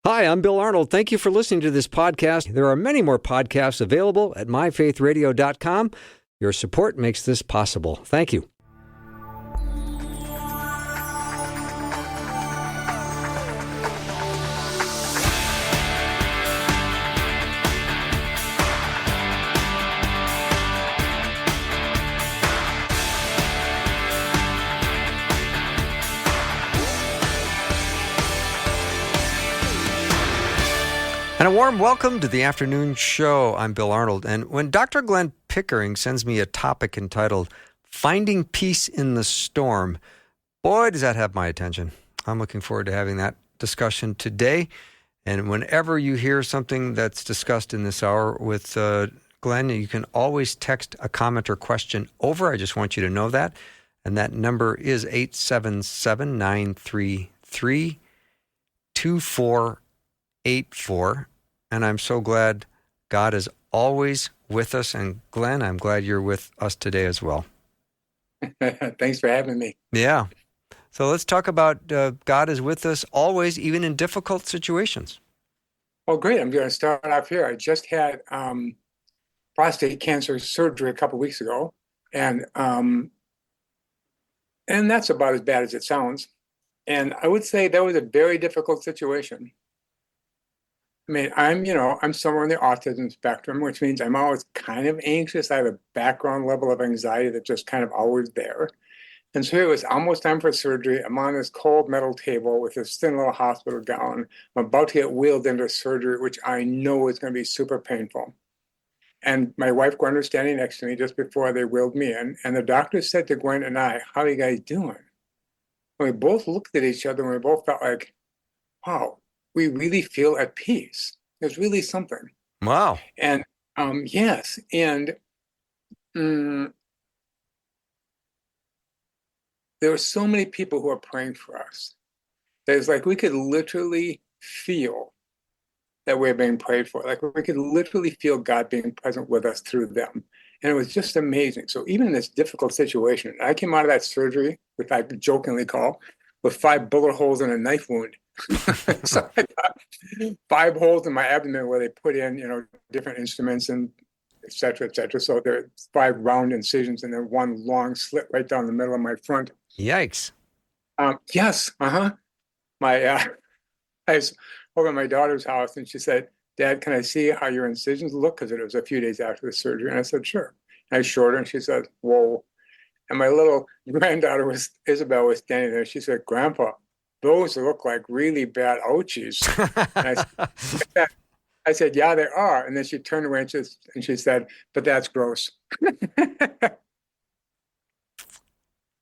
Hi, I'm Bill Arnold. Thank you for listening to this podcast. There are many more podcasts available at myfaithradio.com. Your support makes this possible. Thank you. And a warm welcome to the afternoon show. I'm Bill Arnold. And when Dr. Glenn Pickering sends me a topic entitled Finding Peace in the Storm, boy, does that have my attention. I'm looking forward to having that discussion today. And whenever you hear something that's discussed in this hour with Glenn, you can always text a comment or question over. I just want you to know that. And that number is 877-933-2484. And I'm so glad God is always with us. And Glenn, I'm glad you're with us today as well. Thanks for having me. Yeah. So let's talk about God is with us always, even in difficult situations. Well, great. I'm going to start off here. I just had prostate cancer surgery a couple weeks ago, and that's about as bad as it sounds. And I would say that was a very difficult situation. I mean, I'm somewhere in the autism spectrum, which means I'm always kind of anxious. I have a background level of anxiety that's just kind of always there. And so it was almost time for surgery. I'm on this cold metal table with this thin little hospital gown. I'm about to get wheeled into surgery, which I know is going to be super painful. And my wife, Gwen, was standing next to me just before they wheeled me in. And the doctor said to Gwen and I, "How are you guys doing?" And we both looked at each other and we both felt like, wow, we really feel at peace. There's really something. Wow. And yes. And there were so many people who are praying for us. That it's like we could literally feel that we're being prayed for. Like we could literally feel God being present with us through them. And it was just amazing. So even in this difficult situation, I came out of that surgery, which I jokingly call, with 5 bullet holes and a knife wound. So I got 5 holes in my abdomen where they put in, different instruments and et cetera, et cetera. So there are 5 round incisions and then 1 long slit right down the middle of my front. Yikes. Yes. I was over at my daughter's house and she said, "Dad, can I see how your incisions look?" Because it was a few days after the surgery. And I said, "Sure." And I showed her and she said, "Whoa." And my little granddaughter Isabel was standing there. She said, "Grandpa, those look like really bad ouchies." And I said, "Yeah, they are." And then she turned away and she said, "But that's gross."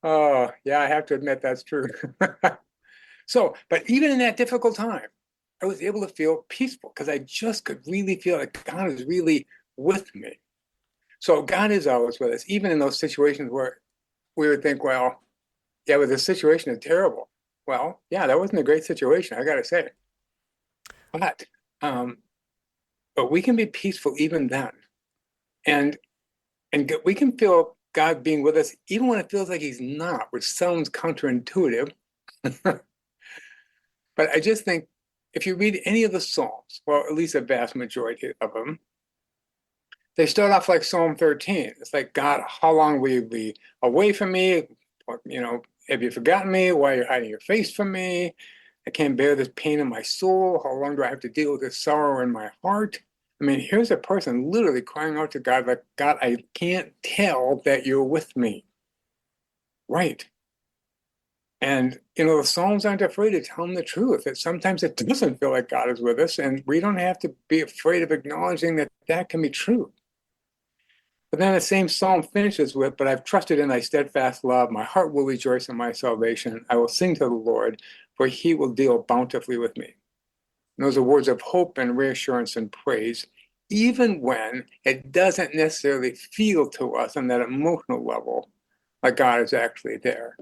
Oh, yeah, I have to admit that's true. So, but even in that difficult time, I was able to feel peaceful because I just could really feel like God is really with me. So God is always with us, even in those situations where we would think, well, yeah, but this situation is terrible. Well, yeah, that wasn't a great situation, I got to say. But we can be peaceful even then, and we can feel God being with us even when it feels like He's not, which sounds counterintuitive. But I just think if you read any of the Psalms, well, at least a vast majority of them, they start off like Psalm 13. It's like, "God, how long will you be away from me? Have you forgotten me? Why are you hiding your face from me? I can't bear this pain in my soul. How long do I have to deal with this sorrow in my heart?" I mean, here's a person literally crying out to God, like, "God, I can't tell that you're with me." Right. And, the Psalms aren't afraid to tell them the truth. Sometimes it doesn't feel like God is with us, and we don't have to be afraid of acknowledging that that can be true. But then the same Psalm finishes with, "But I've trusted in thy steadfast love. My heart will rejoice in my salvation. I will sing to the Lord, for he will deal bountifully with me." And those are words of hope and reassurance and praise, even when it doesn't necessarily feel to us on that emotional level like God is actually there.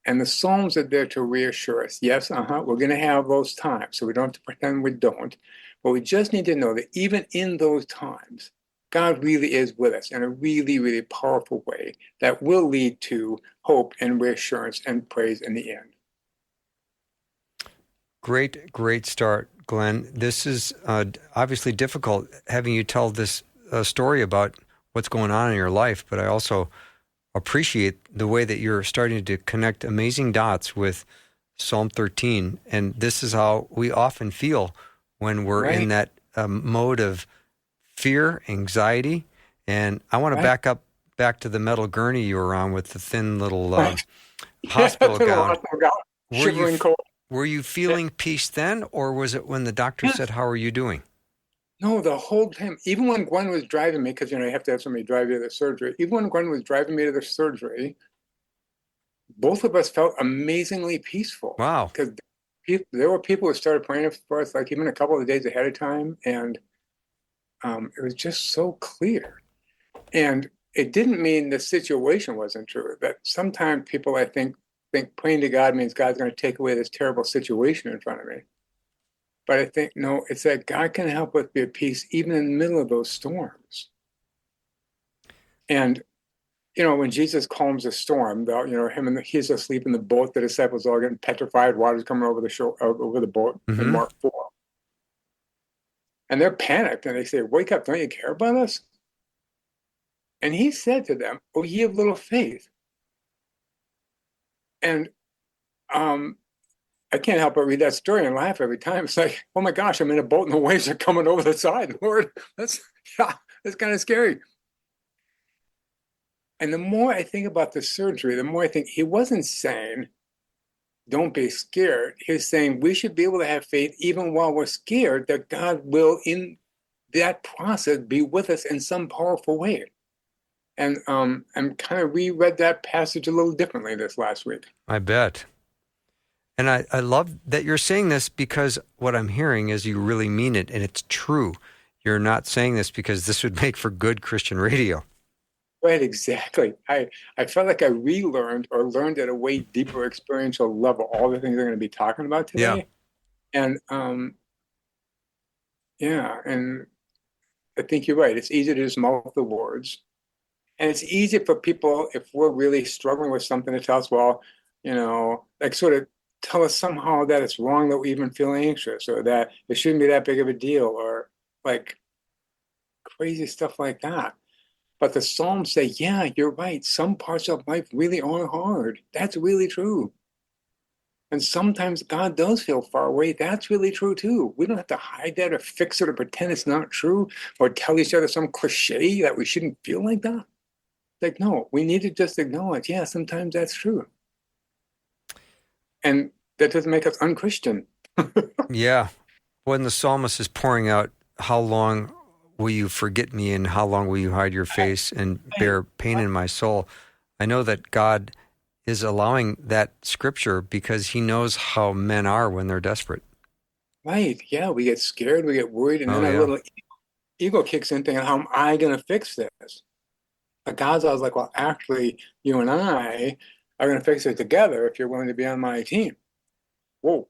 And the Psalms are there to reassure us. Yes, we're going to have those times, so we don't have to pretend we don't. But we just need to know that even in those times, God really is with us in a really, really powerful way that will lead to hope and reassurance and praise in the end. Great start, Glenn. This is obviously difficult having you tell this story about what's going on in your life, but I also appreciate the way that you're starting to connect amazing dots with Psalm 13. And this is how we often feel when we're in that mode of fear, anxiety. And I want to back to the metal gurney you were on with the thin little hospital gown. Shivering cold. Were you feeling peace then, or was it when the doctor said, "How are you doing"? No, the whole time. Even when Gwen was driving me, because you have to have somebody drive you to the surgery. Even when Gwen was driving me to the surgery, both of us felt amazingly peaceful. Wow. Because there were people who started praying for us, like even a couple of days ahead of time, and it was just so clear. And it didn't mean the situation wasn't true. That sometimes people, I think praying to God means God's going to take away this terrible situation in front of me. But I think, no, it's that God can help us be at peace even in the middle of those storms. And, when Jesus calms a storm, he's asleep in the boat, the disciples all getting petrified, water's coming over the shore, over the boat in Mark 4. And they're panicked and they say, "Wake up, don't you care about us?" And he said to them, "Oh, ye of little faith." And I can't help but read that story and laugh every time. It's like, oh my gosh, I'm in a boat and the waves are coming over the side. Lord, that's kind of scary. And the more I think about the surgery, the more I think he wasn't saying, don't be scared. He's saying we should be able to have faith even while we're scared that God will, in that process, be with us in some powerful way. And I'm kind of reread that passage a little differently this last week. I bet. And I love that you're saying this, because what I'm hearing is you really mean it, and it's true. You're not saying this because this would make for good Christian radio. Right, exactly. I felt like I relearned or learned at a way deeper experiential level all the things I'm going to be talking about today. Yeah. And and I think you're right. It's easy to just mouth the words. And it's easy for people, if we're really struggling with something, to tell us, well, like sort of tell us somehow that it's wrong that we even feel anxious, or that it shouldn't be that big of a deal, or like crazy stuff like that. But the Psalms say, yeah, you're right. Some parts of life really are hard. That's really true. And sometimes God does feel far away. That's really true too. We don't have to hide that or fix it or pretend it's not true or tell each other some cliche that we shouldn't feel like that. Like, no, we need to just acknowledge, yeah, sometimes that's true. And that doesn't make us unchristian. Yeah. When the psalmist is pouring out, how long will you forget me, and how long will you hide your face and bear pain in my soul? I know that God is allowing that scripture because he knows how men are when they're desperate. Right. Yeah. We get scared. We get worried. And then our little ego kicks in thinking, how am I going to fix this? But God's always like, well, actually, you and I are going to fix it together if you're willing to be on my team. Whoa.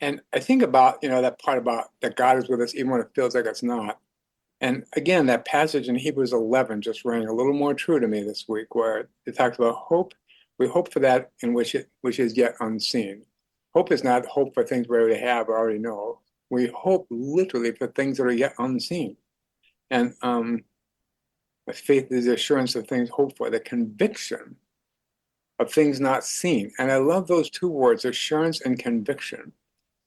And I think about, that part about that God is with us even when it feels like it's not. And again, that passage in Hebrews 11 just rang a little more true to me this week, where it talks about hope. We hope for that in which is yet unseen. Hope is not hope for things we already have or already know. We hope literally for things that are yet unseen. And faith is the assurance of things hoped for, the conviction of things not seen. And I love those two words, assurance and conviction.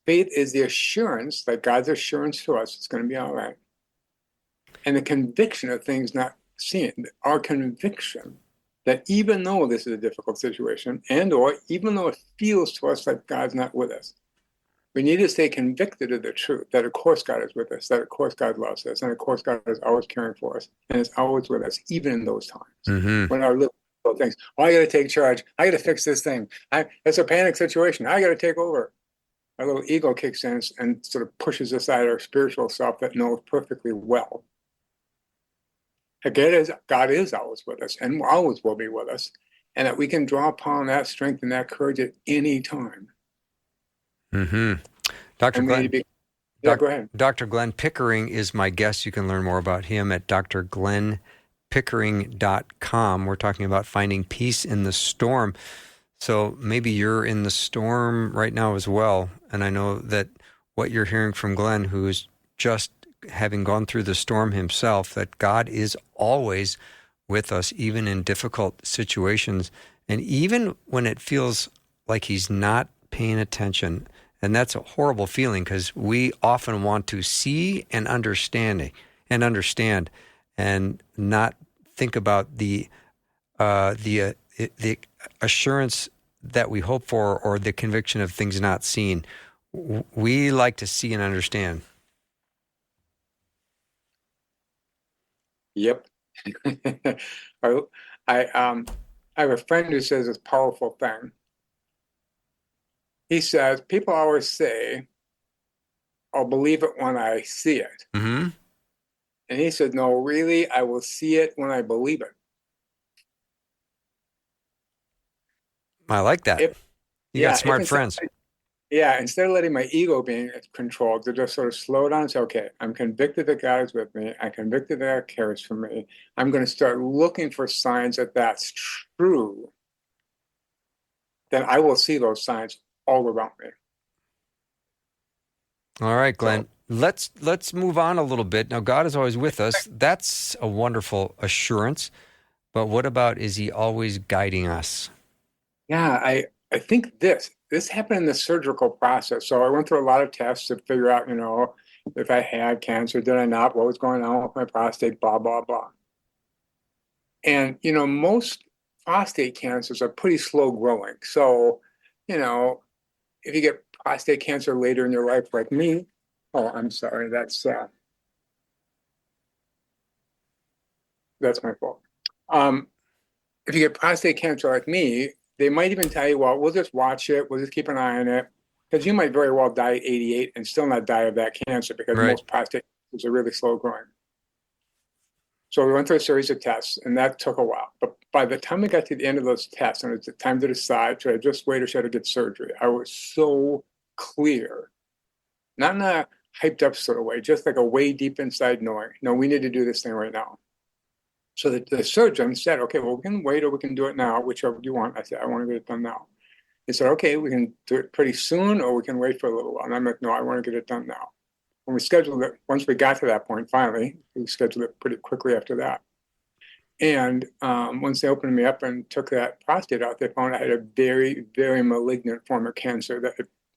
Faith is the assurance, like God's assurance to us, it's going to be all right. And the conviction of things not seen, our conviction that even though this is a difficult situation, or even though it feels to us like God's not with us, we need to stay convicted of the truth that of course God is with us, that of course God loves us, and of course God is always caring for us, and is always with us, even in those times when our little things, I got to take charge, I got to fix this thing, it's a panic situation, I got to take over. Our little ego kicks in and sort of pushes aside our spiritual self that knows perfectly well. Again, God is always with us and always will be with us, and that we can draw upon that strength and that courage at any time. Dr. Glenn, go ahead. Dr. Glenn Pickering is my guest. You can learn more about him at drglennpickering.com. We're talking about finding peace in the storm. So maybe you're in the storm right now as well. And I know that what you're hearing from Glenn, who is just having gone through the storm himself, that God is always with us, even in difficult situations. And even when it feels like he's not paying attention. And that's a horrible feeling because we often want to see and understand and not think about the assurance that we hope for or the conviction of things not seen. We like to see and understand. Yep. I have a friend who says this powerful thing. He says, people always say, I'll believe it when I see it. Mm-hmm. And he said, no, really, I will see it when I believe it. I like that. You got smart friends. Instead of letting my ego be controlled, to just sort of slow down and say, okay, I'm convicted that God is with me. I'm convicted that God cares for me. I'm going to start looking for signs that that's true. Then I will see those signs all around me. All right, Glenn. So, let's move on a little bit. Now, God is always with us. That's a wonderful assurance. But what about, is he always guiding us? Yeah, I think this happened in the surgical process. So I went through a lot of tests to figure out, if I had cancer, did I not, what was going on with my prostate, blah, blah, blah. And, most prostate cancers are pretty slow growing. So, if you get prostate cancer later in your life, like me, oh, I'm sorry, that's my fault. If you get prostate cancer like me, they might even tell you, well, we'll just watch it. We'll just keep an eye on it. Because you might very well die at 88 and still not die of that cancer because most prostate cancers are really slow growing. So we went through a series of tests, and that took a while. But by the time we got to the end of those tests, and it was the time to decide, should I just wait or should I get surgery? I was so clear. Not in a hyped up sort of way, just like a way deep inside knowing, no, we need to do this thing right now. So the surgeon said, okay, well, we can wait or we can do it now, whichever you want. I said, I want to get it done now. He said, okay, we can do it pretty soon or we can wait for a little while. And I'm like, no, I want to get it done now. When we scheduled it, once we got to that point, finally, we scheduled it pretty quickly after that. And once they opened me up and took that prostate out, they found I had a very, very malignant form of cancer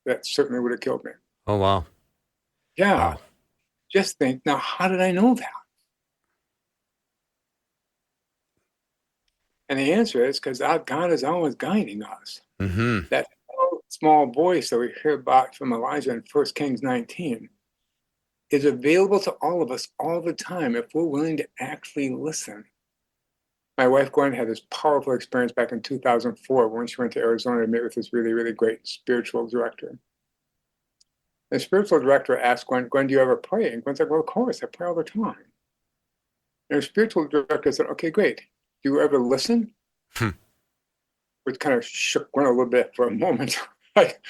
that certainly would have killed me. Oh, wow. Yeah. Wow. Just think, now, how did I know that? And the answer is because God is always guiding us. Mm-hmm. That small voice that we hear about from Elijah in 1 Kings 19 is available to all of us all the time if we're willing to actually listen. My wife Gwen had this powerful experience back in 2004 when she went to Arizona to meet with this really, really great spiritual director. The spiritual director asked Gwen, do you ever pray? And Gwen's like, well, of course, I pray all the time. And her spiritual director said, okay, great. Do you ever listen? Which kind of shook Gwen a little bit for a moment. But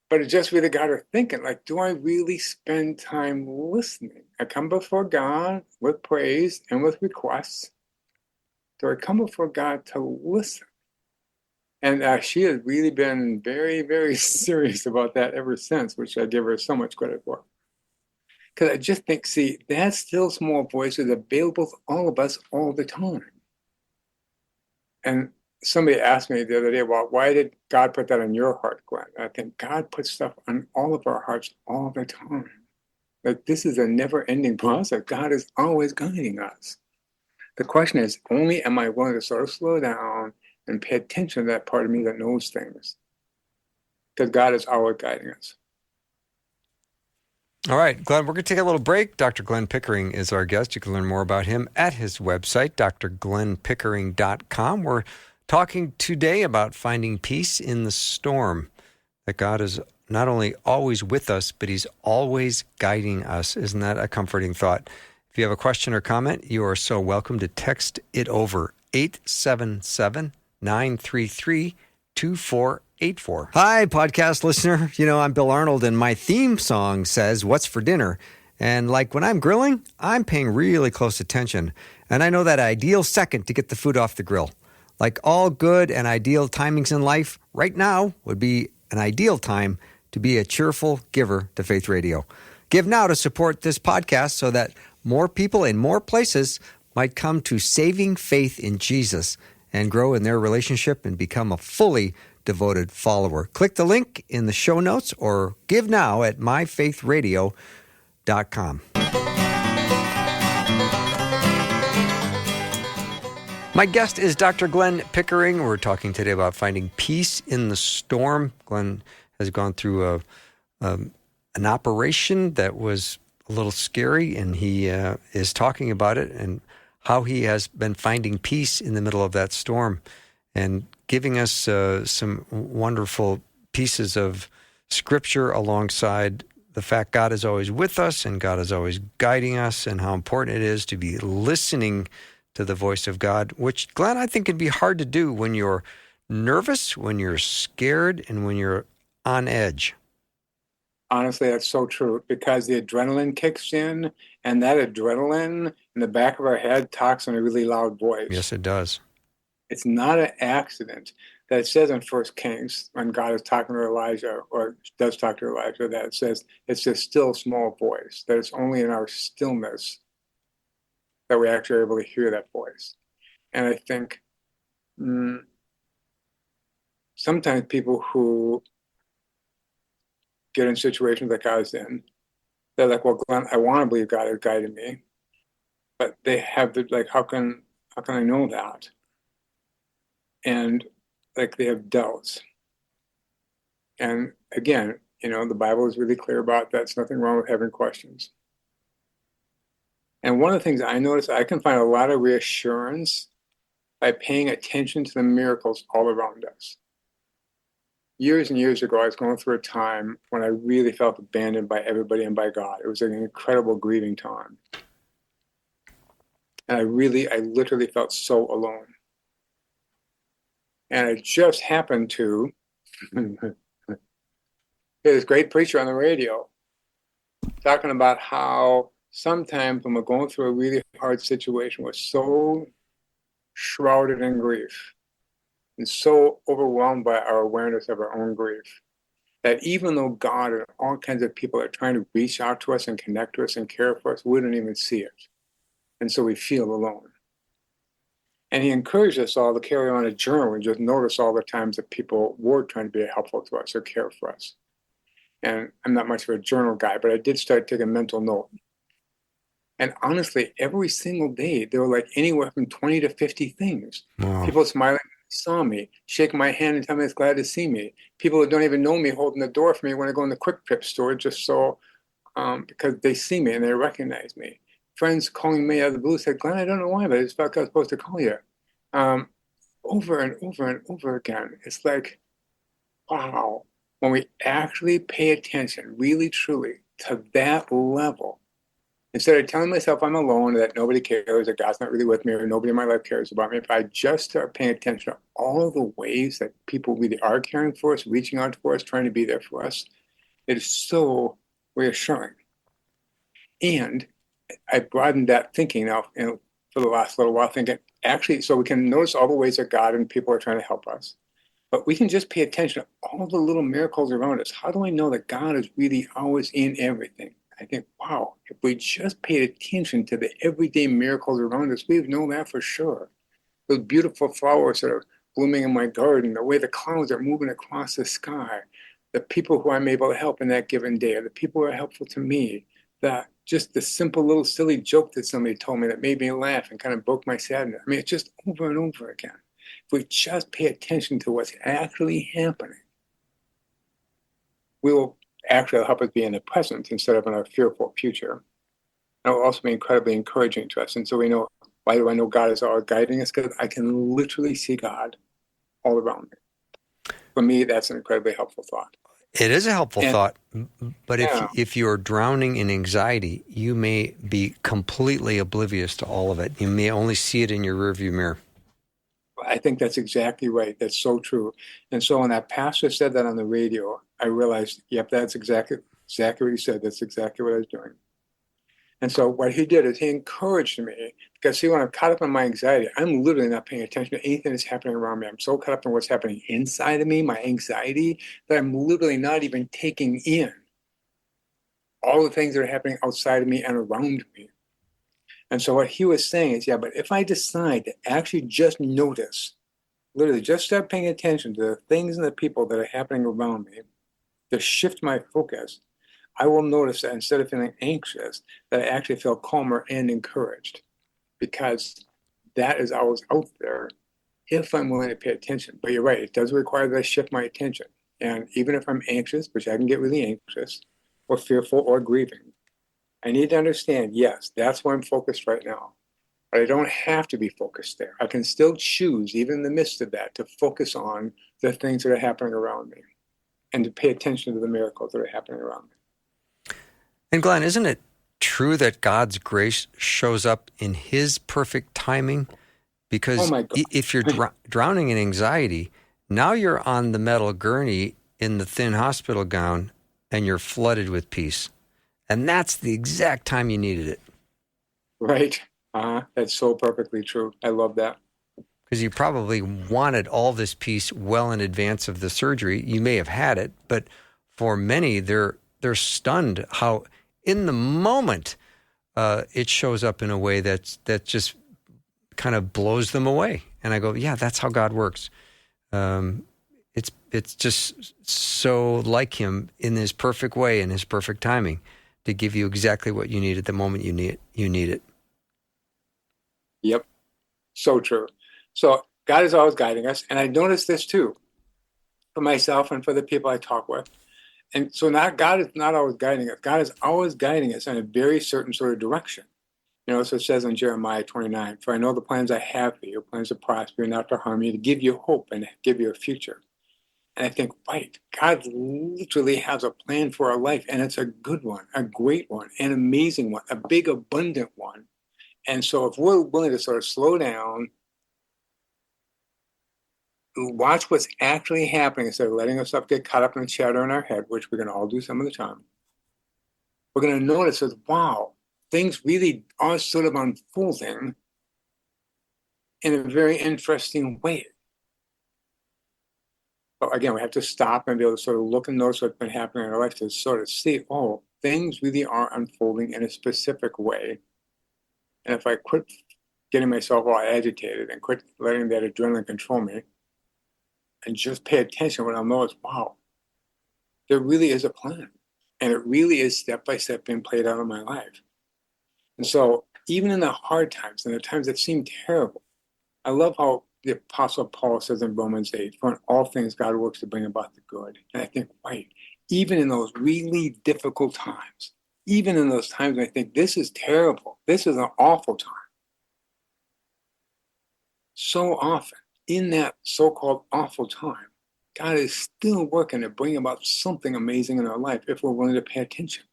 it just really got her thinking, like, do I really spend time listening? I come before God with praise and with requests. Do I come before God to listen? And she has really been very, very serious about that ever since, which I give her so much credit for. Because I just think, see, that still small voice is available to all of us all the time. And somebody asked me the other day, well, why did God put that on your heart, Glenn? I think God puts stuff on all of our hearts all the time. Like, this is a never-ending process. God is always guiding us. The question is, only am I willing to sort of slow down and pay attention to that part of me that knows things? Because God is always guiding us. All right, Glenn, we're going to take a little break. Dr. Glenn Pickering is our guest. You can learn more about him at his website, drglennpickering.com. We're talking today about finding peace in the storm, that God is not only always with us, but he's always guiding us. Isn't that a comforting thought? If you have a question or comment, you are so welcome to text it over 877-933-2484. Hi, podcast listener. I'm Bill Arnold, and my theme song says, "What's for dinner?" And like when I'm grilling, I'm paying really close attention. And I know that ideal second to get the food off the grill. Like all good and ideal timings in life, right now would be an ideal time to be a cheerful giver to Faith Radio. Give now to support this podcast so that more people in more places might come to saving faith in Jesus and grow in their relationship and become a fully devoted follower. Click the link in the show notes or give now at myfaithradio.com. My guest is Dr. Glenn Pickering. We're talking today about finding peace in the storm. Glenn has gone through an operation that was a little scary, and he is talking about it and how he has been finding peace in the middle of that storm and giving us some wonderful pieces of scripture alongside the fact God is always with us and God is always guiding us, and how important it is to be listening to the voice of God, which, Glenn, I think can be hard to do when you're nervous, when you're scared, and when you're on edge. Honestly, that's so true, because the adrenaline kicks in, and that adrenaline in the back of our head talks in a really loud voice. Yes, it does. It's not an accident that it says in First Kings, when God is talking to Elijah, or does talk to Elijah, that it says it's a still small voice, that it's only in our stillness that we actually are able to hear that voice. And I think sometimes people who get in situations like I was in, they're like, well, Glenn, I want to believe God is guiding me, but they have the, like, how can I know that? And like, they have doubts. And again, the Bible is really clear about that. There's nothing wrong with having questions. And one of the things I notice, I can find a lot of reassurance by paying attention to the miracles all around us. Years and years ago, I was going through a time when I really felt abandoned by everybody and by God. It was an incredible grieving time. And I literally felt so alone. And I just happened to hear this great preacher on the radio talking about how sometimes when we're going through a really hard situation, we're so shrouded in grief and so overwhelmed by our awareness of our own grief that even though God and all kinds of people are trying to reach out to us and connect to us and care for us, we don't even see it. And so we feel alone. And he encouraged us all to carry on a journal and just notice all the times that people were trying to be helpful to us or care for us. And I'm not much of a journal guy, but I did start taking a mental note. And honestly, every single day, there were like anywhere from 20 to 50 things. Wow. People smiling, saw me, shaking my hand and telling me it's glad to see me. People that don't even know me holding the door for me when I go in the Quick Trip store, just so, because they see me and they recognize me. Friends calling me out of the blue said, Glenn, I don't know why, but I just felt like I was supposed to call you. Over and over and over again. It's like, wow. When we actually pay attention, really, truly, to that level, instead of telling myself I'm alone, that nobody cares, that God's not really with me, or nobody in my life cares about me, if I just start paying attention to all of the ways that people really are caring for us, reaching out for us, trying to be there for us, it is so reassuring. And I broadened that thinking now for the last little while, thinking, actually, so we can notice all the ways that God and people are trying to help us. But we can just pay attention to all the little miracles around us. How do I know that God is really always in everything? I think, wow, if we just paid attention to the everyday miracles around us, we would know that for sure. Those beautiful flowers that are blooming in my garden, the way the clouds are moving across the sky, the people who I'm able to help in that given day, or the people who are helpful to me, just the simple little silly joke that somebody told me that made me laugh and kind of broke my sadness. I mean, it's just over and over again. If we just pay attention to what's actually happening, we will actually help us be in the present instead of in a fearful future. And it will also be incredibly encouraging to us. And so we know, why do I know God is always guiding us? Because I can literally see God all around me. For me, that's an incredibly helpful thought. It is a helpful thought, but Yeah. if you're drowning in anxiety, you may be completely oblivious to all of it. You may only see it in your rearview mirror. I think that's exactly right. That's so true. And so when that pastor said that on the radio, I realized, yep, that's exactly what he said. That's exactly what I was doing. And so what he did is he encouraged me because see, when I'm caught up in my anxiety, I'm literally not paying attention to anything that's happening around me. I'm so caught up in what's happening inside of me, my anxiety, that I'm literally not even taking in all the things that are happening outside of me and around me. And so what he was saying is, yeah, but if I decide to actually just notice, literally just start paying attention to the things and the people that are happening around me, to shift my focus, I will notice that instead of feeling anxious, that I actually feel calmer and encouraged because that is always out there if I'm willing to pay attention. But you're right, it does require that I shift my attention. And even if I'm anxious, which I can get really anxious or fearful or grieving, I need to understand, yes, that's where I'm focused right now. But I don't have to be focused there. I can still choose, even in the midst of that, to focus on the things that are happening around me and to pay attention to the miracles that are happening around me. And Glenn, isn't it true that God's grace shows up in his perfect timing? Oh Because my God. if you're drowning in anxiety, now you're on the metal gurney in the thin hospital gown and you're flooded with peace. And that's the exact time you needed it. Right. That's so perfectly true. I love that. Because you probably wanted all this peace well in advance of the surgery. You may have had it, but for many, they're stunned how in the moment it shows up in a way that just kind of blows them away. And I go, yeah, that's how God works. It's just so like him in his perfect way, in his perfect timing, to give you exactly what you need at the moment you need it. Yep. So true. So God is always guiding us. And I noticed this too for myself and for the people I talk with. And so not God is not always guiding us. God is always guiding us in a very certain sort of direction. You know, so it says in Jeremiah 29, for I know the plans I have for you, plans to prosper and not to harm you, to give you hope and give you a future. And I think, right, God literally has a plan for our life, and it's a good one, a great one, an amazing one, a big, abundant one. And so if we're willing to sort of slow down, watch what's actually happening instead of letting ourselves get caught up in the chatter in our head, which we're going to all do some of the time, we're going to notice that, wow, things really are sort of unfolding in a very interesting way. But again, we have to stop and be able to sort of look and notice what's been happening in our life to sort of see, oh, things really are unfolding in a specific way. And if I quit getting myself all agitated and quit letting that adrenaline control me and just pay attention, what I'll know is, wow, there really is a plan. And it really is step by step being played out in my life. And so even in the hard times and the times that seem terrible, I love how the Apostle Paul says in Romans 8, for in all things God works to bring about the good. And I think, right, even in those really difficult times, even in those times when I think this is terrible, this is an awful time, so often in that so-called awful time, God is still working to bring about something amazing in our life if we're willing to pay attention.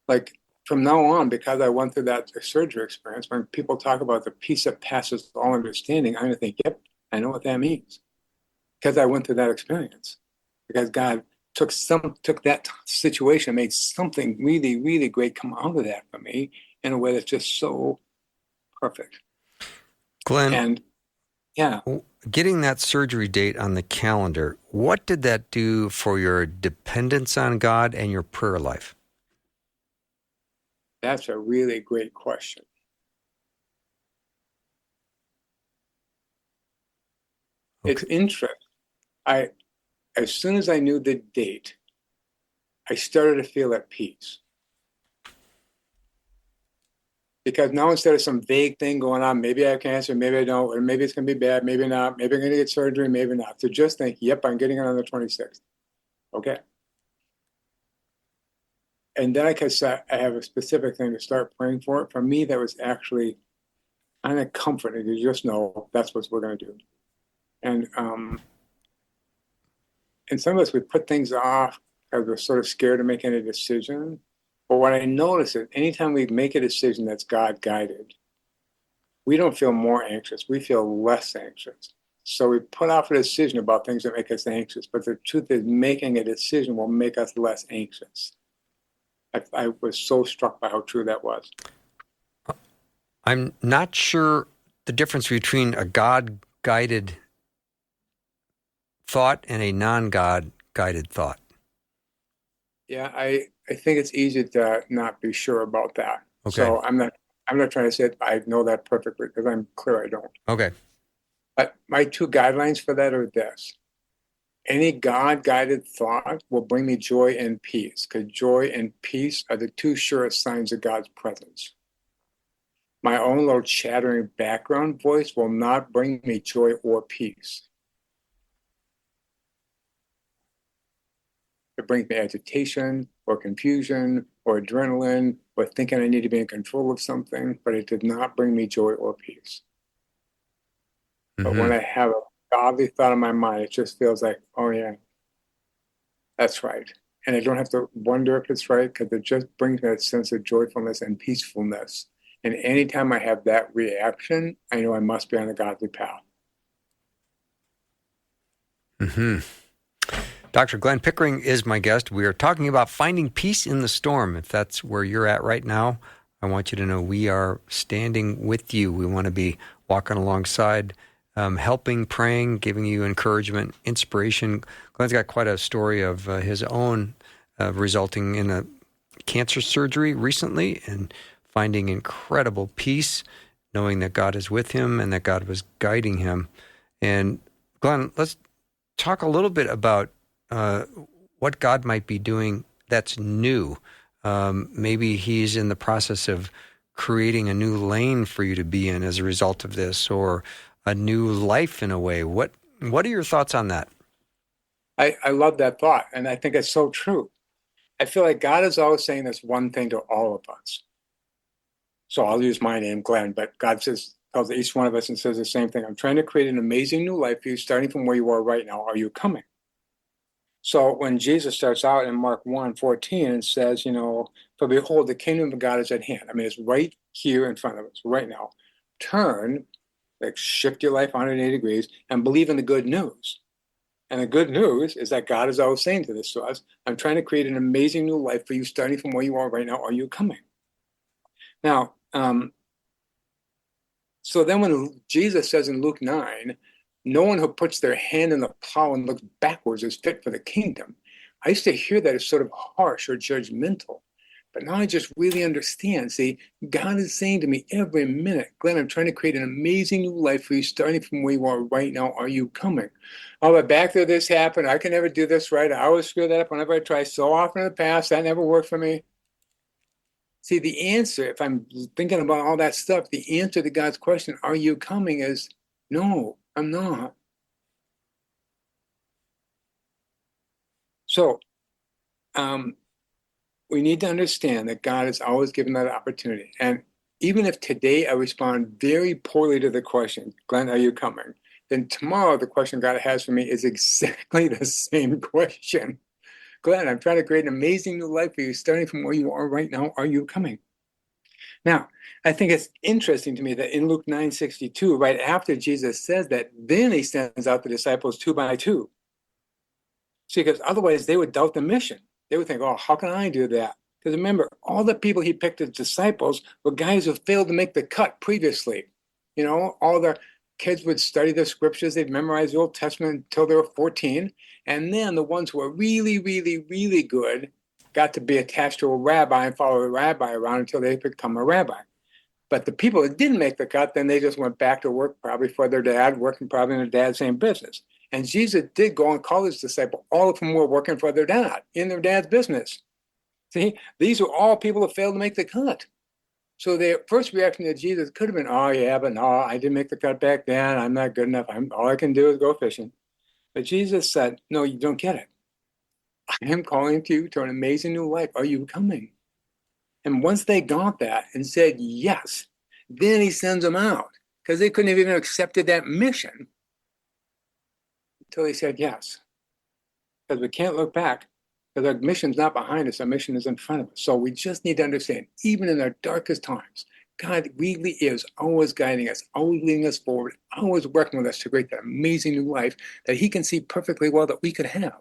Like from now on, because I went through that surgery experience, when people talk about the peace that passes all understanding, I'm going to think, yep, I know what that means. Because I went through that experience. Because God took that situation and made something really, really great come out of that for me in a way that's just so perfect. Glenn, And yeah, getting that surgery date on the calendar, what did that do for your dependence on God and your prayer life? that's a really great question. It's Okay. interesting. As soon as I knew the date, I started to feel at peace. Because now instead of some vague thing going on, maybe I have cancer, maybe I don't, or maybe it's going to be bad, maybe not, maybe I'm going to get surgery, maybe not. To just think, yep, I'm getting it on the 26th. Okay. And then I could say, I have a specific thing to start praying for it. For me, that was actually kind of comforting to just know that's what we're going to do. And some of us, we put things off because we're sort of scared of making a decision. But what I notice is anytime we make a decision that's God guided, we don't feel more anxious. We feel less anxious. So we put off a decision about things that make us anxious. But the truth is, making a decision will make us less anxious. I was so struck by how true that was. I'm not sure the difference between a God-guided thought and a non-God guided thought. Yeah, I think it's easy to not be sure about that. Okay. So I'm not trying to say I know that perfectly because I'm clear I don't. Okay. But my two guidelines for that are this. Any God-guided thought will bring me joy and peace, because joy and peace are the two surest signs of God's presence. My own little chattering background voice will not bring me joy or peace. It brings me agitation or confusion or adrenaline or thinking I need to be in control of something, but it did not bring me joy or peace. But when Mm-hmm. I have a godly thought in my mind, it just feels like, oh yeah, that's right. And I don't have to wonder if it's right because it just brings me that sense of joyfulness and peacefulness. And anytime I have that reaction, I know I must be on a godly path. Mm-hmm. Dr. Glenn Pickering is my guest. We are talking about finding peace in the storm. If that's where you're at right now, I want you to know we are standing with you. We want to be walking alongside, helping, praying, giving you encouragement, inspiration. Glenn's got quite a story of his own resulting in a cancer surgery recently and finding incredible peace, knowing that God is with him and that God was guiding him. And Glenn, let's talk a little bit about what God might be doing that's new. Maybe he's in the process of creating a new lane for you to be in as a result of this, or a new life in a way. What are your thoughts on that? I love that thought, and I think it's so true. I feel like God is always saying this one thing to all of us. So I'll use my name, Glenn, but God says, tells each one of us and says the same thing. I'm trying to create an amazing new life for you, starting from where you are right now. Are you coming? So when Jesus starts out in Mark 1:14 and says, for behold, the kingdom of God is at hand. I mean, it's right here in front of us, right now. Turn, like shift your life 180 degrees and believe in the good news. And the good news is that God is always saying to this to us, I'm trying to create an amazing new life for you, starting from where you are right now. Are you coming? Now, so then when Jesus says in Luke 9, no one who puts their hand in the plow and looks backwards is fit for the kingdom. I used to hear that as sort of harsh or judgmental. But now I just really understand. See, God is saying to me every minute, Glenn, I'm trying to create an amazing new life for you, starting from where you are right now. Are you coming? Oh, but back there, this happened. I can never do this right. I always screw that up whenever I try so often in the past. That never worked for me. See, the answer, if I'm thinking about all that stuff, the answer to God's question, are you coming, is no, I'm not. So we need to understand that God is always given that opportunity. And even if today I respond very poorly to the question, Glenn, are you coming? Then tomorrow the question God has for me is exactly the same question. Glenn, I'm trying to create an amazing new life for you, starting from where you are right now. Are you coming? Now, I think it's interesting to me that in Luke 9:62, right after Jesus says that, then he sends out the disciples two by two. See, because otherwise they would doubt the mission. They would think, oh, how can I do that? Because remember, all the people he picked as disciples were guys who failed to make the cut previously. All the kids would study the scriptures, they'd memorize the Old Testament until they were 14. And then the ones who were really, really, really good got to be attached to a rabbi and follow the rabbi around until they become a rabbi. But the people that didn't make the cut, then they just went back to work probably for their dad, working probably in their dad's same business. And Jesus did go and call his disciples. All of them were working for their dad in their dad's business. See, these were all people that failed to make the cut. So their first reaction to Jesus could have been, oh, yeah, but no, I didn't make the cut back then. I'm not good enough. All I can do is go fishing. But Jesus said, no, you don't get it. I am calling to you to an amazing new life. Are you coming? And once they got that and said yes, then he sends them out because they couldn't have even accepted that mission until he said yes. Because we can't look back because our mission's not behind us, our mission is in front of us. So we just need to understand, even in our darkest times, God really is always guiding us, always leading us forward, always working with us to create that amazing new life that he can see perfectly well that we could have.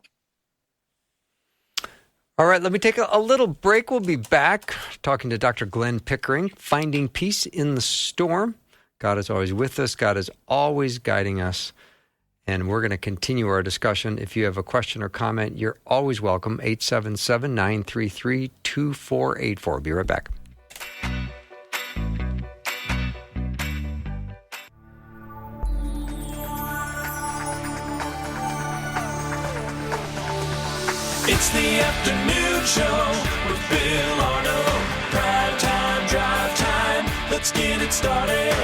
All right, let me take a little break. We'll be back talking to Dr. Glenn Pickering, Finding Peace in the Storm. God is always with us. God is always guiding us. And we're going to continue our discussion. If you have a question or comment, you're always welcome. 877-933-2484. Be right back. It's the afternoon show with Bill Arnold. Prime time, drive time. Let's get it started.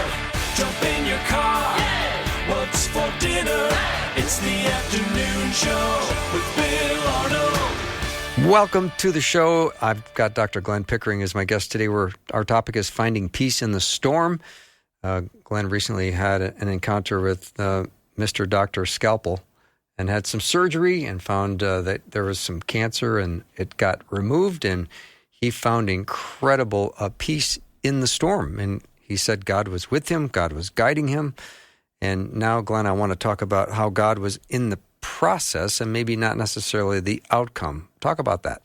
Jump in your car. Yeah. What's for dinner? It's the afternoon show with Bill Arnold. Welcome to the show. I've got Dr. Glenn Pickering as my guest today. Our topic is finding peace in the storm. Glenn recently had an encounter with Mr. Dr. Scalpel and had some surgery and found that there was some cancer and it got removed, and he found incredible peace in the storm. And he said God was with him, God was guiding him. And now, Glenn, I want to talk about how God was in the process and maybe not necessarily the outcome. Talk about that.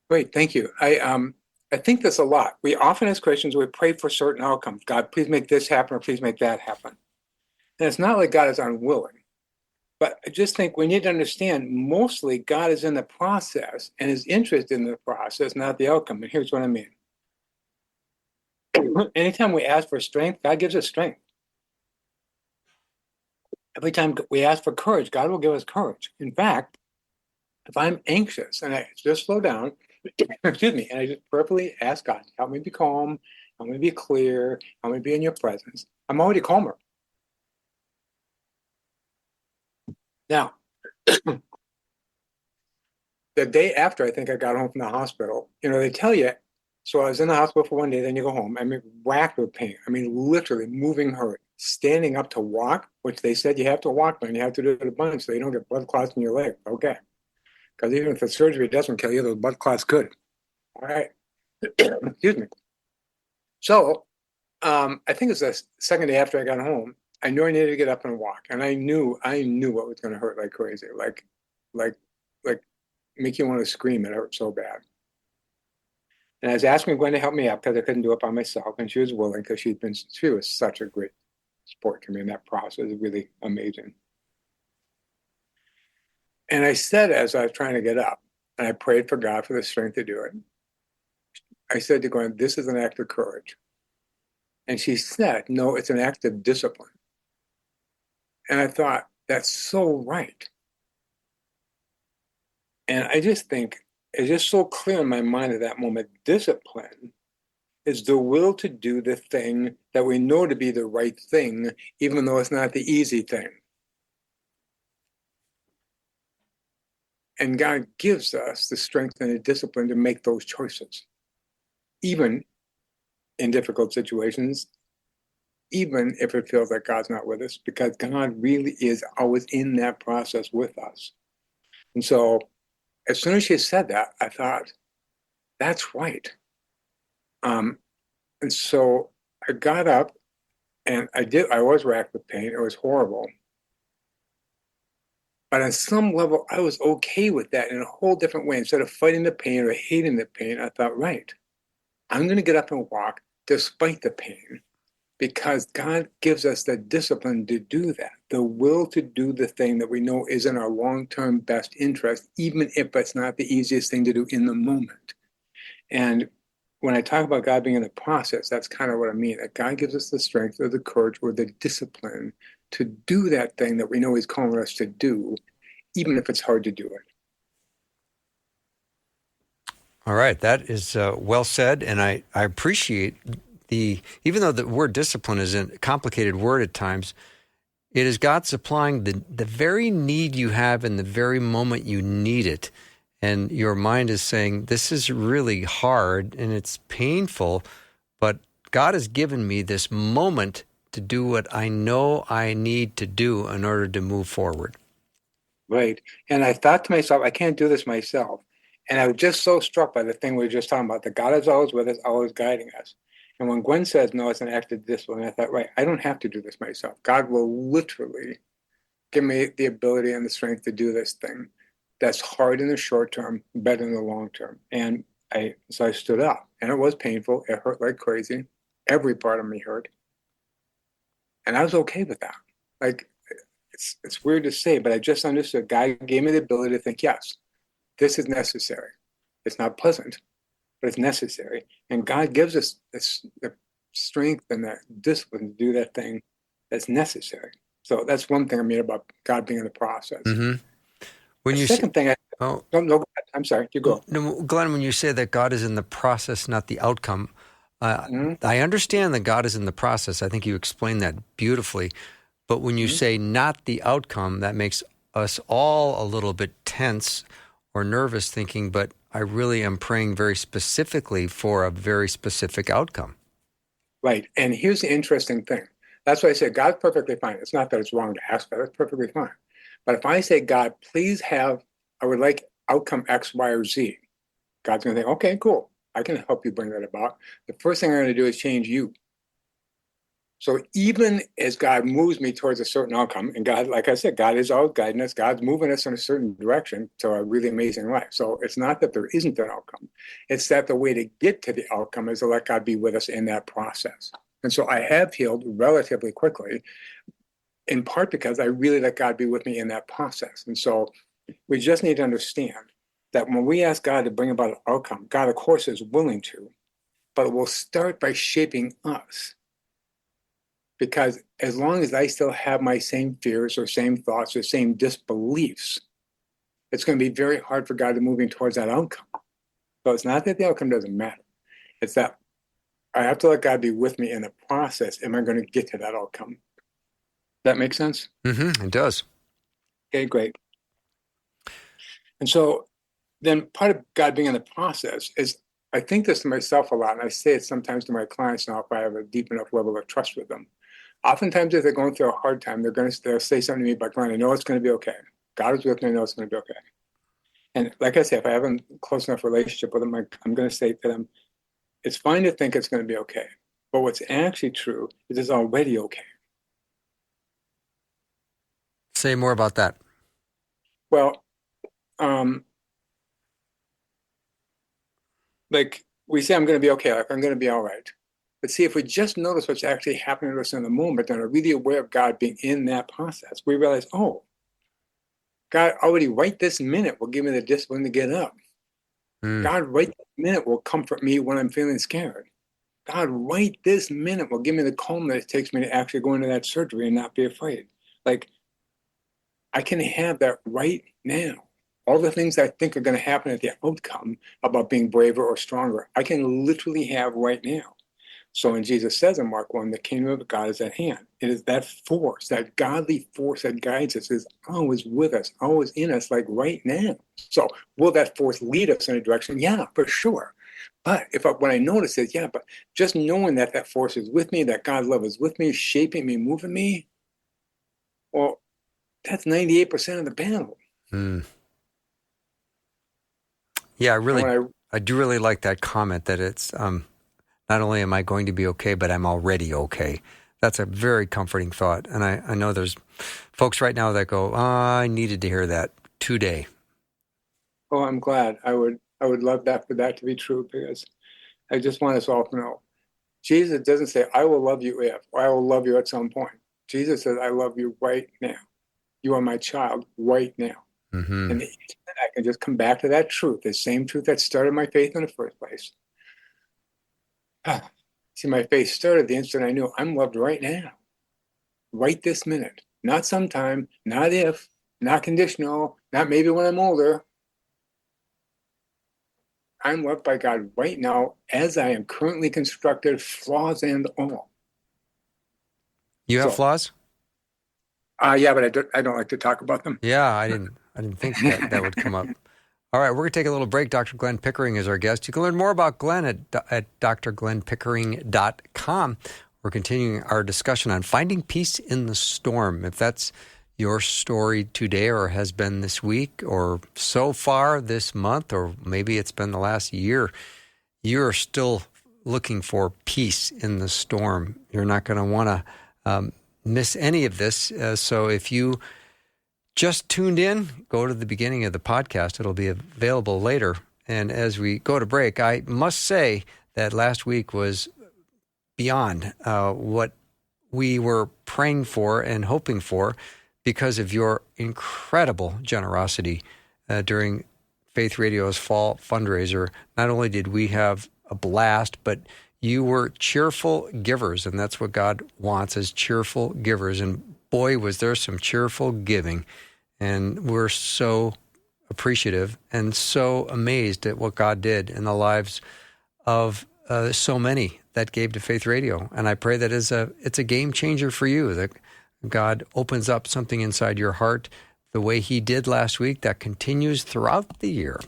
Great, thank you. I think this a lot. We often, as Christians, we pray for certain outcomes. God, please make this happen, or please make that happen. And it's not like God is unwilling. But I just think we need to understand mostly God is in the process and is interested in the process, not the outcome. And here's what I mean. Anytime we ask for strength, God gives us strength. Every time we ask for courage, God will give us courage. In fact, if I'm anxious and I just slow down, excuse me, and I just prayerfully ask God, help me be calm, help me be clear, help me be in your presence, I'm already calmer. Now, the day after I think I got home from the hospital, they tell you, so I was in the hospital for one day, then you go home. I'm racked with pain. I mean, literally moving hurt. Standing up to walk, which they said you have to walk, and you have to do it a bunch so you don't get blood clots in your leg. Okay. Because even if the surgery doesn't kill you, those blood clots could. All right. Excuse me. So I think it's the second day after I got home, I knew I needed to get up and walk. And I knew what was going to hurt like crazy. Like make you want to scream. It hurt so bad. And I was asking Gwen to help me up because I couldn't do it by myself. And she was willing because she was such a great support to me in that process. It was really amazing. And I said, as I was trying to get up, and I prayed for God for the strength to do it, I said to Gwen, this is an act of courage. And she said, no, it's an act of discipline. And I thought, that's so right. And I just think, it's just so clear in my mind at that moment, discipline is the will to do the thing that we know to be the right thing, even though it's not the easy thing. And God gives us the strength and the discipline to make those choices, even in difficult situations, even if it feels like God's not with us, because God really is always in that process with us. And so as soon as she said that, I thought, that's right. And so I got up and I was racked with pain. It was horrible. But on some level, I was okay with that in a whole different way. Instead of fighting the pain or hating the pain, I thought, right, I'm going to get up and walk despite the pain, because God gives us the discipline to do that, the will to do the thing that we know is in our long-term best interest, even if it's not the easiest thing to do in the moment. And when I talk about God being in the process, that's kind of what I mean, that God gives us the strength or the courage or the discipline to do that thing that we know He's calling us to do, even if it's hard to do it. All right, that is well said, and I appreciate even though the word discipline is a complicated word at times, it is God supplying the very need you have in the very moment you need it. And your mind is saying, this is really hard and it's painful, but God has given me this moment to do what I know I need to do in order to move forward. Right. And I thought to myself, I can't do this myself. And I was just so struck by the thing we were just talking about, that God is always with us, always guiding us. And when Gwen says, no, it's an act of discipline, I thought, right, I don't have to do this myself. God will literally give me the ability and the strength to do this thing. that's hard in the short term, better in the long term. And so I stood up, and it was painful. It hurt like crazy. Every part of me hurt. And I was okay with that. Like, it's weird to say, but I just understood. God gave me the ability to think, yes, this is necessary. It's not pleasant, but it's necessary. And God gives us the strength and the discipline to do that thing that's necessary. So that's one thing I mean about God being in the process. Mm-hmm. When The you second thing, oh, no, go ahead. I'm sorry, you go. no, Glenn, when you say that God is in the process, not the outcome, I understand that God is in the process. I think you explained that beautifully. But when you say not the outcome, that makes us all a little bit tense or nervous, thinking, but I really am praying very specifically for a very specific outcome. Right. And here's the interesting thing. That's why I say God's perfectly fine. It's not that it's wrong to ask that. It's perfectly fine. But if I say, God, please I would like outcome X, Y, or Z, God's going to think, okay, cool. I can help you bring that about. The first thing I'm going to do is change you. So even as God moves me towards a certain outcome, and God, like I said, God is always guiding us. God's moving us in a certain direction to a really amazing life. So it's not that there isn't an outcome. It's that the way to get to the outcome is to let God be with us in that process. And so I have healed relatively quickly, in part because I really let God be with me in that process. And so we just need to understand that when we ask God to bring about an outcome, God, of course, is willing to, but it will start by shaping us. Because as long as I still have my same fears or same thoughts or same disbeliefs, it's going to be very hard for God to move me towards that outcome. So it's not that the outcome doesn't matter. It's that I have to let God be with me in the process. Am I going to get to that outcome? Does that make sense? Mm-hmm, it does. Okay, great. And so then part of God being in the process is, I think this to myself a lot, and I say it sometimes to my clients now if I have a deep enough level of trust with them. Oftentimes, if they're going through a hard time, they'll say something to me like, Glenn, I know it's going to be okay. God is with me, I know it's going to be okay. And like I say, if I have a close enough relationship with them, I'm going to say to them, it's fine to think it's going to be okay. But what's actually true is it's already okay. Say more about that. Well, like we say, I'm going to be okay, like I'm going to be all right. But see, if we just notice what's actually happening to us in the moment and are really aware of God being in that process, we realize, oh, God already right this minute will give me the discipline to get up. God right this minute will comfort me when I'm feeling scared. God right this minute will give me the calm that it takes me to actually go into that surgery and not be afraid. Like, I can have that right now. All the things I think are going to happen at the outcome about being braver or stronger, I can literally have right now. So when Jesus says in Mark 1, the kingdom of God is at hand, it is that force, that godly force that guides us is always with us, always in us, like right now. So will that force lead us in a direction? Yeah, for sure. But when I notice it, yeah, but just knowing that that force is with me, that God's love is with me, shaping me, moving me, well, that's 98% of the battle. Yeah, I do really like that comment that it's not only am I going to be okay, but I'm already okay. That's a very comforting thought. And I know there's folks right now that go, I needed to hear that today. Oh, I'm glad. I would love that for that to be true, because I just want us all to know. Jesus doesn't say, I will love you if, or I will love you at some point. Jesus says, I love you right now. You are my child right now. Mm-hmm. And I can just come back to that truth, the same truth that started my faith in the first place. See, my faith started the instant I knew I'm loved right now, right this minute. Not sometime, not if, not conditional, not maybe when I'm older. I'm loved by God right now as I am currently constructed, flaws and all. You have flaws? Yeah, but I don't like to talk about them. Yeah, I didn't think that would come up. All right, we're going to take a little break. Dr. Glenn Pickering is our guest. You can learn more about Glenn at drglennpickering.com. We're continuing our discussion on finding peace in the storm. If that's your story today or has been this week or so far this month, or maybe it's been the last year, you're still looking for peace in the storm. You're not going to want to miss any of this. So if you just tuned in, go to the beginning of the podcast. It'll be available later. And as we go to break, I must say that last week was beyond what we were praying for and hoping for because of your incredible generosity during Faith Radio's fall fundraiser. Not only did we have a blast, but you were cheerful givers, and that's what God wants, is cheerful givers. And boy, was there some cheerful giving. And we're so appreciative and so amazed at what God did in the lives of so many that gave to Faith Radio. And I pray that it's a game changer for you, that God opens up something inside your heart the way he did last week that continues throughout the year.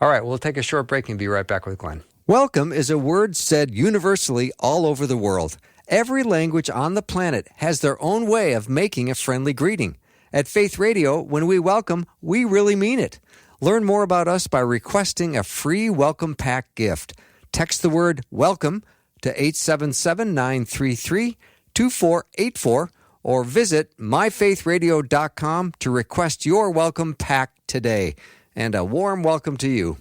All right, we'll take a short break and be right back with Glenn. Welcome is a word said universally all over the world. Every language on the planet has their own way of making a friendly greeting. At Faith Radio, when we welcome, we really mean it. Learn more about us by requesting a free welcome pack gift. Text the word welcome to 877-933-2484 or visit myfaithradio.com to request your welcome pack today. And a warm welcome to you.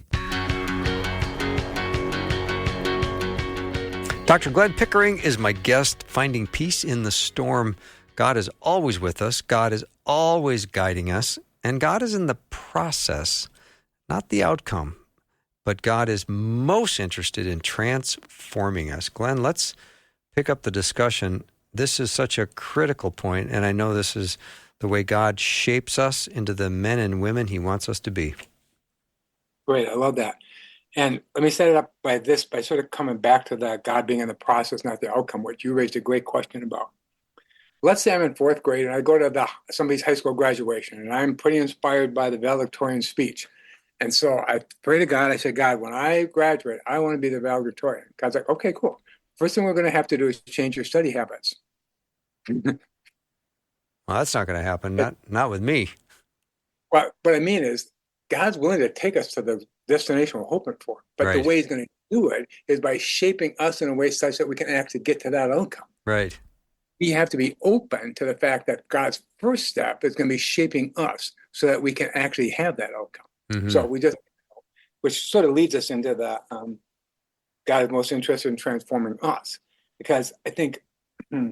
Dr. Glenn Pickering is my guest, finding peace in the storm. God is always with us. God is always guiding us. And God is in the process, not the outcome. But God is most interested in transforming us. Glenn, let's pick up the discussion. This is such a critical point, and I know this is the way God shapes us into the men and women he wants us to be. Great, I love that. And let me set it up by sort of coming back to that God being in the process, not the outcome, which you raised a great question about. Let's say I'm in fourth grade and I go to somebody's high school graduation, and I'm pretty inspired by the valedictorian speech. And so I pray to God, I say, God, when I graduate, I want to be the valedictorian. God's like, okay, cool. First thing we're going to have to do is change your study habits. Well, that's not going to happen. Not with me. Well, what I mean is, God's willing to take us to the destination we're hoping for. But Right. The way he's going to do it is by shaping us in a way such that we can actually get to that outcome. Right. We have to be open to the fact that God's first step is going to be shaping us so that we can actually have that outcome. Mm-hmm. So which sort of leads us into the God is most interested in transforming us. Because I think,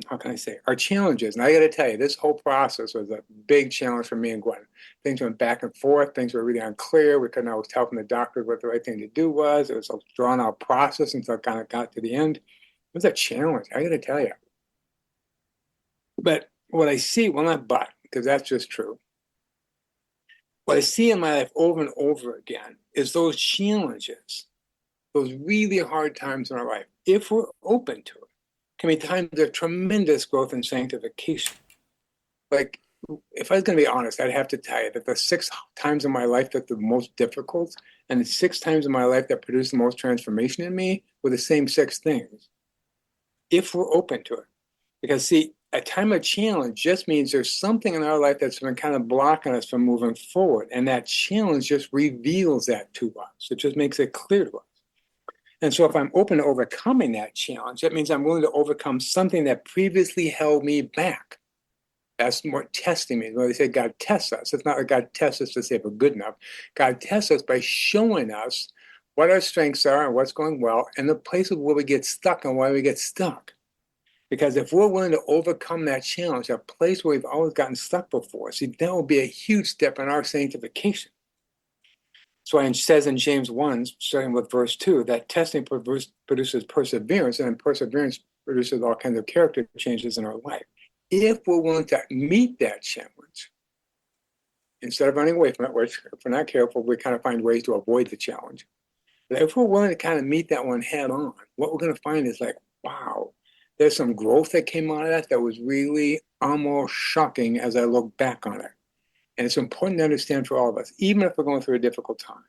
how can I say, our challenges, and I got to tell you, this whole process was a big challenge for me and Gwen. Things went back and forth. Things were really unclear. We couldn't always tell from the doctor what the right thing to do was. It was a drawn out process until it kind of got to the end. It was a challenge, I got to tell you. But what I see, well, not but, because that's just true. What I see in my life over and over again is those challenges, those really hard times in our life, if we're open to it, can be times of tremendous growth and sanctification. Like, if I was going to be honest, I'd have to tell you that the 6 times in my life that the most difficult and the 6 times in my life that produced the most transformation in me were the same 6 things, if we're open to it. Because, see, a time of challenge just means there's something in our life that's been kind of blocking us from moving forward. And that challenge just reveals that to us. It just makes it clear to us. And so if I'm open to overcoming that challenge, that means I'm willing to overcome something that previously held me back. That's what testing means. When they say God tests us, it's not like God tests us to say if we're good enough. God tests us by showing us what our strengths are and what's going well, and the places where we get stuck and why we get stuck. Because if we're willing to overcome that challenge, a place where we've always gotten stuck before, see, that will be a huge step in our sanctification. So it says in James 1, starting with verse 2, that testing produces perseverance, and perseverance produces all kinds of character changes in our life. If we're willing to meet that challenge, instead of running away from it, which if we're not careful, we kind of find ways to avoid the challenge. But if we're willing to kind of meet that one head on, what we're going to find is like, wow, there's some growth that came out of that was really almost shocking as I look back on it. And it's important to understand for all of us, even if we're going through a difficult time,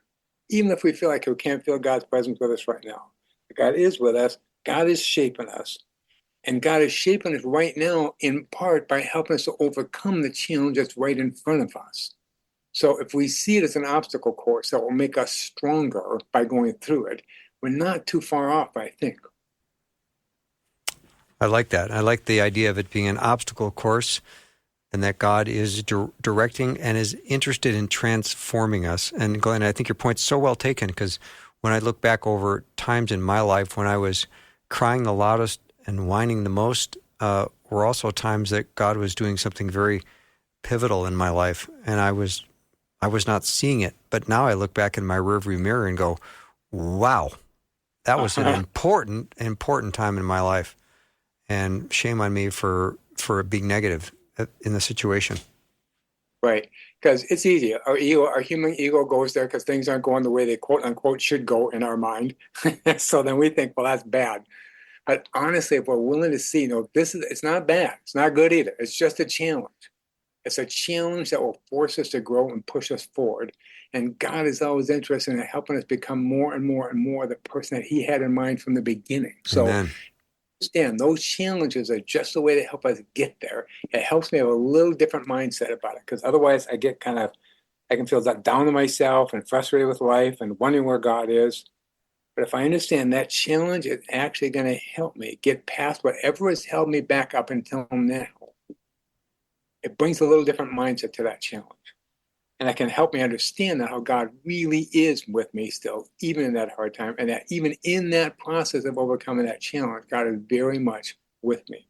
even if we feel like we can't feel God's presence with us right now, God is with us, God is shaping us. And God is shaping us right now in part by helping us to overcome the challenge that's right in front of us. So if we see it as an obstacle course that will make us stronger by going through it, we're not too far off, I think. I like that. I like the idea of it being an obstacle course and that God is directing and is interested in transforming us. And Glenn, I think your point's so well taken, because when I look back over times in my life when I was crying the loudest and whining the most, were also times that God was doing something very pivotal in my life, and I was not seeing it. But now I look back in my rearview mirror and go, wow, that was an important time in my life. And shame on me for being negative in the situation. Right. Because it's easy. Our human ego goes there because things aren't going the way they quote unquote should go in our mind. So then we think, well, that's bad. But honestly, if we're willing to see, it's not bad. It's not good either. It's just a challenge. It's a challenge that will force us to grow and push us forward. And God is always interested in helping us become more and more and more the person that he had in mind from the beginning. So understand those challenges are just the way to help us get there. It helps me have a little different mindset about it, because otherwise I can feel down on myself and frustrated with life and wondering where God is. But if I understand that challenge is actually going to help me get past whatever has held me back up until now, it brings a little different mindset to that challenge. And that can help me understand that how God really is with me still, even in that hard time. And that even in that process of overcoming that challenge, God is very much with me.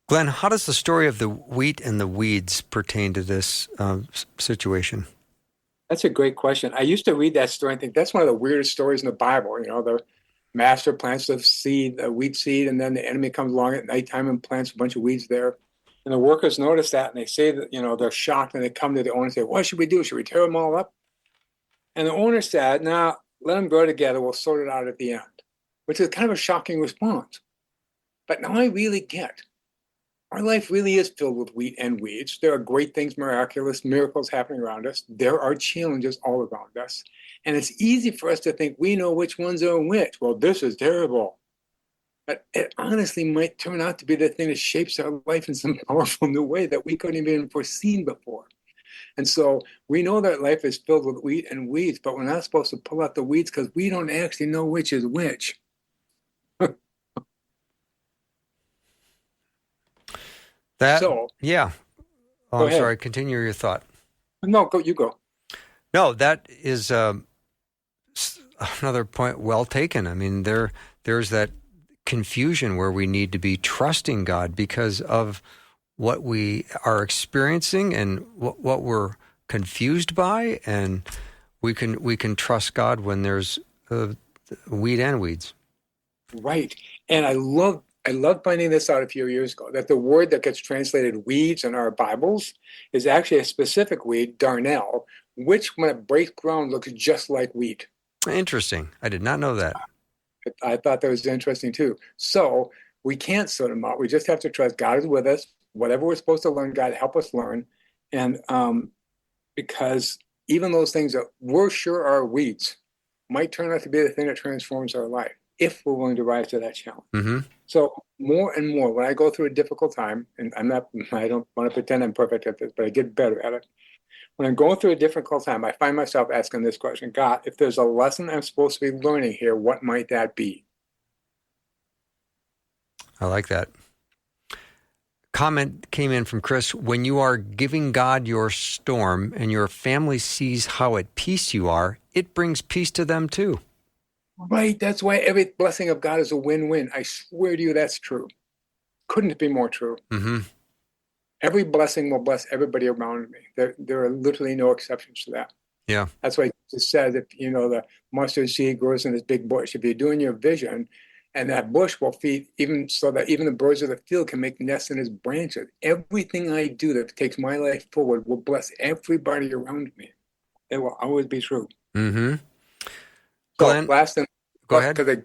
Glenn, how does the story of the wheat and the weeds pertain to this situation? That's a great question. I used to read that story and think that's one of the weirdest stories in the Bible. The master plants the seed, the wheat seed, and then the enemy comes along at nighttime and plants a bunch of weeds there. And the workers notice that, and they say that, they're shocked, and they come to the owner and say, what should we do? Should we tear them all up? And the owner said, no, let them grow together. We'll sort it out at the end, which is kind of a shocking response. But now I really get, our life really is filled with wheat and weeds. There are great things, miraculous miracles happening around us. There are challenges all around us. And it's easy for us to think we know which ones are which. Well, this is terrible. But it honestly might turn out to be the thing that shapes our life in some powerful new way that we couldn't even foreseen before. And so we know that life is filled with wheat and weeds, but we're not supposed to pull out the weeds because we don't actually know which is which. Yeah. Oh, I'm sorry. Continue your thought. No, you go. No, that is another point well taken. I mean, there's that confusion where we need to be trusting God because of what we are experiencing and what we're confused by, and we can trust God when there's wheat and weeds. Right. And I love finding this out a few years ago, that the word that gets translated weeds in our Bibles is actually a specific weed, darnel, which when it breaks ground looks just like wheat. Interesting. I did not know that. I thought that was interesting too. So we can't sort them out. We just have to trust God is with us. Whatever we're supposed to learn, God help us learn. And because even those things that we're sure are weeds might turn out to be the thing that transforms our life if we're willing to rise to that challenge. Mm-hmm. So more and more, when I go through a difficult time, and I don't want to pretend I'm perfect at this, but I get better at it. When I'm going through a difficult time, I find myself asking this question: God, if there's a lesson I'm supposed to be learning here, what might that be? I like that. Comment came in from Chris: when you are giving God your storm and your family sees how at peace you are, it brings peace to them too. Right. That's why every blessing of God is a win-win. I swear to you, that's true. Couldn't it be more true? Mm-hmm. Every blessing will bless everybody around me. There are literally no exceptions to that. Yeah. That's why Jesus said that, the mustard seed grows in this big bush. If you're doing your vision, and that bush will feed even the birds of the field can make nests in its branches. Everything I do that takes my life forward will bless everybody around me. It will always be true. Mm-hmm. Glenn, so last thing, go ahead. Because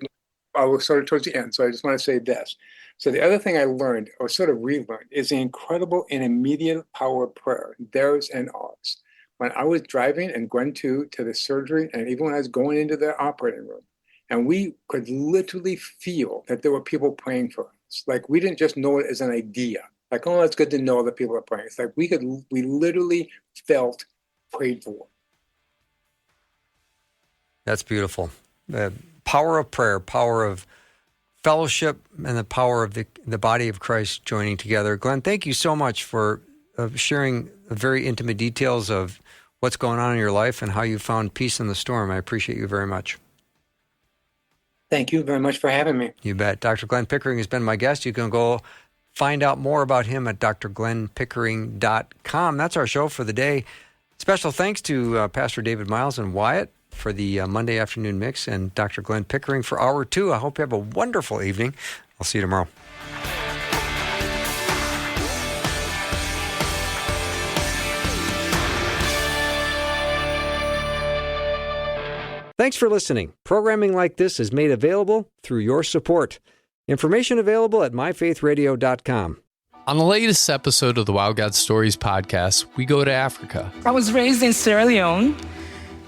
I was sort of towards the end, so I just want to say this. So the other thing I learned, or sort of relearned, is the incredible and immediate power of prayer, theirs and ours. When I was driving and Gwen too to the surgery, and even when I was going into the operating room, and we could literally feel that there were people praying for us. Like we didn't just know it as an idea. Like, oh, it's good to know that people are praying. It's like we literally felt prayed for. That's beautiful. The power of prayer, power of fellowship, and the power of the body of Christ joining together. Glenn, thank you so much for sharing very intimate details of what's going on in your life and how you found peace in the storm. I appreciate you very much. Thank you very much for having me. You bet. Dr. Glenn Pickering has been my guest. You can go find out more about him at drglennpickering.com. That's our show for the day. Special thanks to Pastor David Miles and Wyatt for the Monday afternoon mix, and Dr. Glenn Pickering for hour 2. I hope you have a wonderful evening. I'll see you tomorrow. Thanks for listening. Programming like this is made available through your support. Information available at myfaithradio.com. On the latest episode of the Wow God Stories podcast, we go to Africa. I was raised in Sierra Leone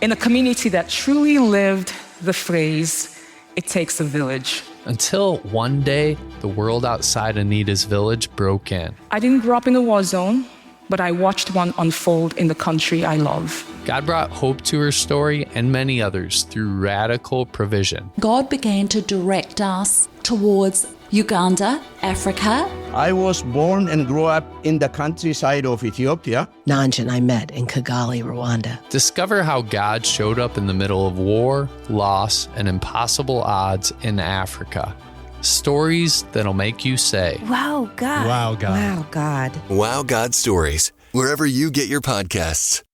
in a community that truly lived the phrase, "It takes a village." Until one day, the world outside Anita's village broke in. I didn't grow up in a war zone, but I watched one unfold in the country I love. God brought hope to her story and many others through radical provision. God began to direct us towards Uganda, Africa. I was born and grew up in the countryside of Ethiopia. Nanja and I met in Kigali, Rwanda. Discover how God showed up in the middle of war, loss, and impossible odds in Africa. Stories that'll make you say, Wow, God. Wow, God. Wow, God. Wow, God Stories, wherever you get your podcasts.